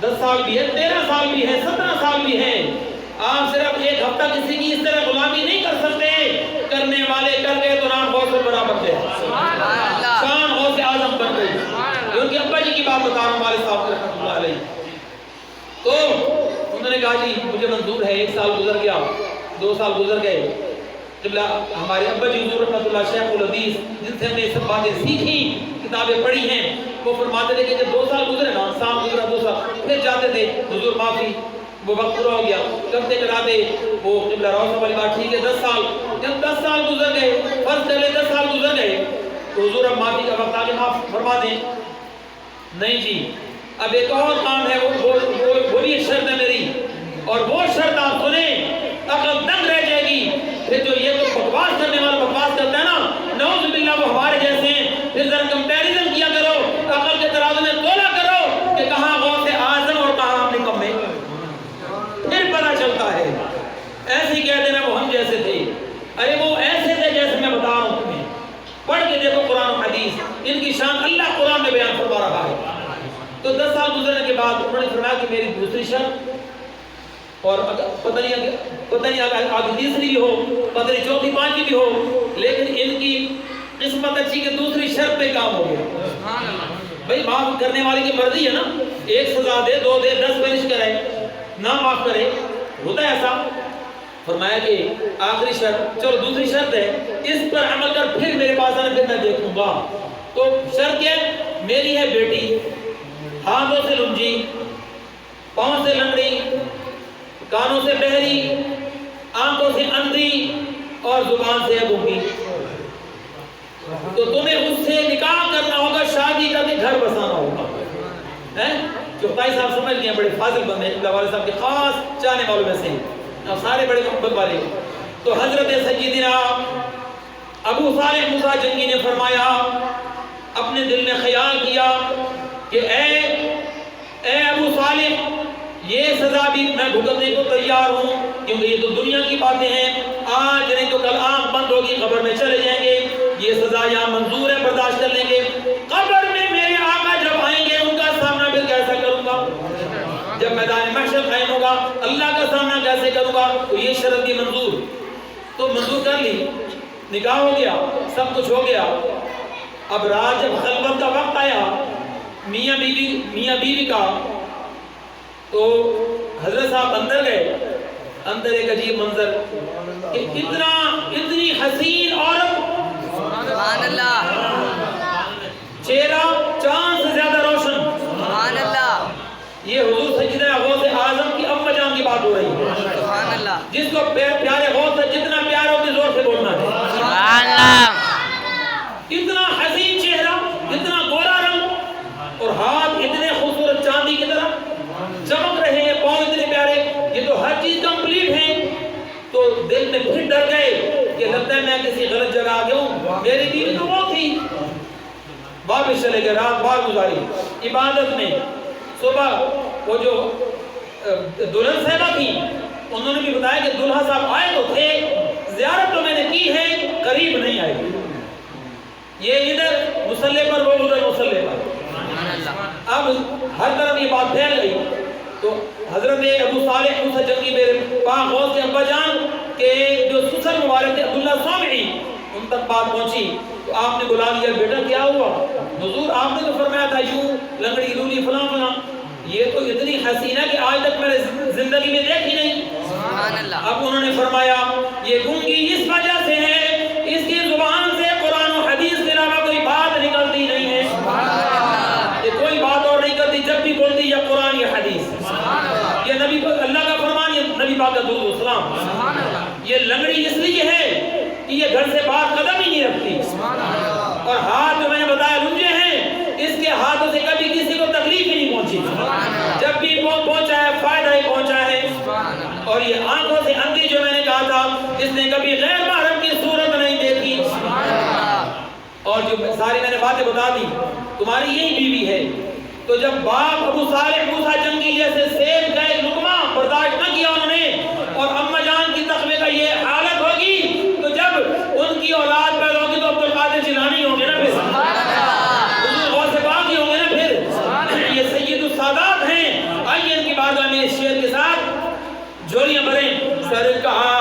10 سال بھی ہے، 13 سال بھی ہے، 17 سال بھی ہے، آپ صرف ایک ہفتہ کسی کی اس طرح غلامی نہیں کر سکتے۔ کرنے والے کر گئے تو نام غوث برابر ہے، شان غوث اعظم بن گئی۔ یہ ان کے ابا جی کی بات بتا رہا ہوں، والد صاحب رحمۃ اللہ علیہ۔ تو انہوں نے کہا جی مجھے منظور ہے، 1 سال گزر گیا، 2 سال گزر گئے۔ قبلہ ہمارے ابا جی حضور رحمۃ اللہ شیخ الحدیث، جن سے ہم نے سب باتیں سیکھی، کتابیں پڑھی ہیں، وہ فرماتے تھے کہ جب 2 سال گزرے نا، سال گزرا 2 سال، پھر جاتے تھے حضور معافی، وہ وقت پورا ہو گیا، کرتے کراتے وہ قبلہ روشن والی بات ٹھیک ہے 10 سال، جب 10 سال گزر گئے، فرض کر لے 10 سال گزر گئے تو حضور اب معافی کا وقت آگے معاف فرما دیں۔ نہیں جی، اب ایک اور کام ہے، وہ بھی ایک شرط ہے میری، اور وہ شرط آپ سنیں، عقل دنگ رہ جائے گی۔ پھر جو یہ تو بکواس کرنے والا بکواس کرتا ہے نا، نعوذ باللہ وہ ہمارے جیسے ہیں، پھر ذرا کمپیریزن کیا کرو، عقل کے ترازو میں تولا کرو کہ کہاں غوث اعظم اور کہاں ہم نکمے، پھر پتہ چلتا ہے۔ ایسے ہی کہہ دینا وہ ہم جیسے تھے، ارے وہ ایسے تھے جیسے میں بتا رہا ہوں تمہیں، پڑھ کے دیکھو قرآن و حدیث، ان کی شان اللہ قرآن میں بیان فرما رہا ہے۔ تو 10 سال گزرنے کے بعد انہوں نے فرمایا کہ میری دوسری شرط، اور پتہ نہیں آگے تیسری بھی ہو، پتہ نہیں چوتھی پانچویں بھی ہو، لیکن ان کی قسمت اچھی کہ دوسری شرط پہ کام ہو گیا۔ بھئی معاف کرنے والے کی مرضی ہے نا، 1 سزا دے، 2 دے، 10 پنش کرے، نہ معاف کرے، ہوتا ہے ایسا۔ فرمایا کہ آخری شرط، چلو دوسری شرط ہے، اس پر عمل کر، پھر میرے پاس آنا، پھر میں دیکھوں گا۔ تو شرط کیا ہے؟ میری ہے بیٹی، ہاتھوں سے لنجی، پاؤں سے لنگڑی، کانوں سے بہری، آنکھوں سے اندھی، اور زبان سے گونگی۔ تو تمہیں اس سے نکاح کرنا ہوگا، شادی کر کے گھر بسانا ہوگا۔ چوتھائی صاحب سمجھ لیا، بڑے فاضل بندے ہیں، اللہ والے صاحب کے خاص چاہنے والوں میں سے، سارے بڑے محبت والے۔ تو حضرت سیدنا ابو صالح موسیٰ جنگی نے فرمایا، اپنے دل میں خیال کیا کہ اے ابو صالح، یہ سزا بھی میں بھگتنے کو تیار ہوں، کیونکہ یہ تو دنیا کی باتیں ہیں، آج نہیں تو کل آنکھ بند ہوگی، قبر میں چلے جائیں گے، یہ سزا یہاں منظور ہے، برداشت کر لیں گے۔ قبر میں میرے آقا جب آئیں گے، ان کا سامنا پھر کیسا کروں گا؟ جب میدان محشر قائم ہوگا، اللہ کا سامنا کیسے کروں گا؟ تو یہ شرط بھی منظور، تو منظور کر لی، نکاح ہو گیا، سب کچھ ہو گیا۔ اب رات جب خلوت کا وقت آیا میاں بیوی کا، تو حضرت صاحب اندر گئے، اندر ایک عجیب منظر کہ اتنی حسین عورت، سبحان اللہ، چہرہ چاند سے زیادہ روشن، سبحان اللہ، یہ حضور سیدنا غوث اعظم کی اما جان کی بات ہو رہی ہے، سبحان اللہ، جس کو پیارے غوث سے جتنا پیار ہو اتنی زور سے بولنا ہے، سبحان اللہ، اتنا حسین چہرہ، اتنا گورا رنگ، اور ہاتھ اتنے خوبصورت چاندی کی طرح چمک رہے ہیں، پاؤں اتنے پیارے، یہ تو ہر چیز کمپلیٹ ہے۔ تو دل میں پھر ڈر گئے کہ لگتا ہے میں کسی غلط جگہ آ گیا ہوں، میری بیوی تو وہ تھی۔ واپس چلے گئے، رات بار گزاری عبادت میں۔ صبح وہ جو دلہن صاحبہ تھی، انہوں نے بھی بتایا کہ دلہا صاحب آئے تو تھے، زیارت تو میں نے کی ہے، قریب نہیں آئے، یہ ادھر مصلے پر، وہ ادھر مصلے پر۔ اب ہر طرف یہ بات پھیل گئی، تو حضرت ابو صالح موسیٰ جنگی میرے پاک غوث کے ابا جان کے جو سسر مبارک تھے عبداللہ صامعی، ان تک بات پہنچی، تو آپ نے بلا لیا، بیٹا کیا ہوا؟ حضور آپ نے تو فرمایا تھا یوں لنگڑی لولی فلاں فلاں، یہ تو اتنی حسینہ کہ آج تک میں نے زندگی میں دیکھی نہیں۔ سبحان اللہ، اب انہوں نے فرمایا یہ گونگی اس وجہ سے ہے، اس کی زبان سے قرآن و حدیث کے علاوہ کوئی بات نکلتی نہیں ہے، یہ کوئی بات اور نہیں کرتی، جب بھی بولتی یا قرآن یا حدیث، یہ نبی اللہ کا فرمان، یہ نبی پاک کا درود و سلام۔ یہ لنگڑی اس لیے ہے کہ یہ گھر سے باہر قدم ہی نہیں رکھتی، اور ہاتھ جو میں نے بتایا لنجے ہیں، اس کے ہاتھوں سے کبھی کسی کو تکلیف ہی نہیں پہنچی، جب بھی پہنچا ہے فائدہ ہی پہنچا ہے۔ اور یہ آنکھوں سے اندھی جو میں نے کہا تھا، اس نے کبھی غیر محرم کی صورت نہیں دیکھی، اور جو ساری میں نے باتیں بتا دی، تمہاری یہی بیوی ہے۔ تو جب باپ ابو صالح موسیٰ جنگی جیسے سیب کا ایک لقمہ برداشت نہ کیا انہوں نے، اور اما جان کی تقوی کا یہ حالت ہوگی، تو جب ان کی اولاد پیدا ہوگی تو عبدالقادر جیلانی ہوں گے نا، پھر حضور غوث پاک ہی ہوں گے نا، پھر یہ سید السادات ہیں، بارگاہ میں اس شعر کے ساتھ جھولیاں بھریں. سرکار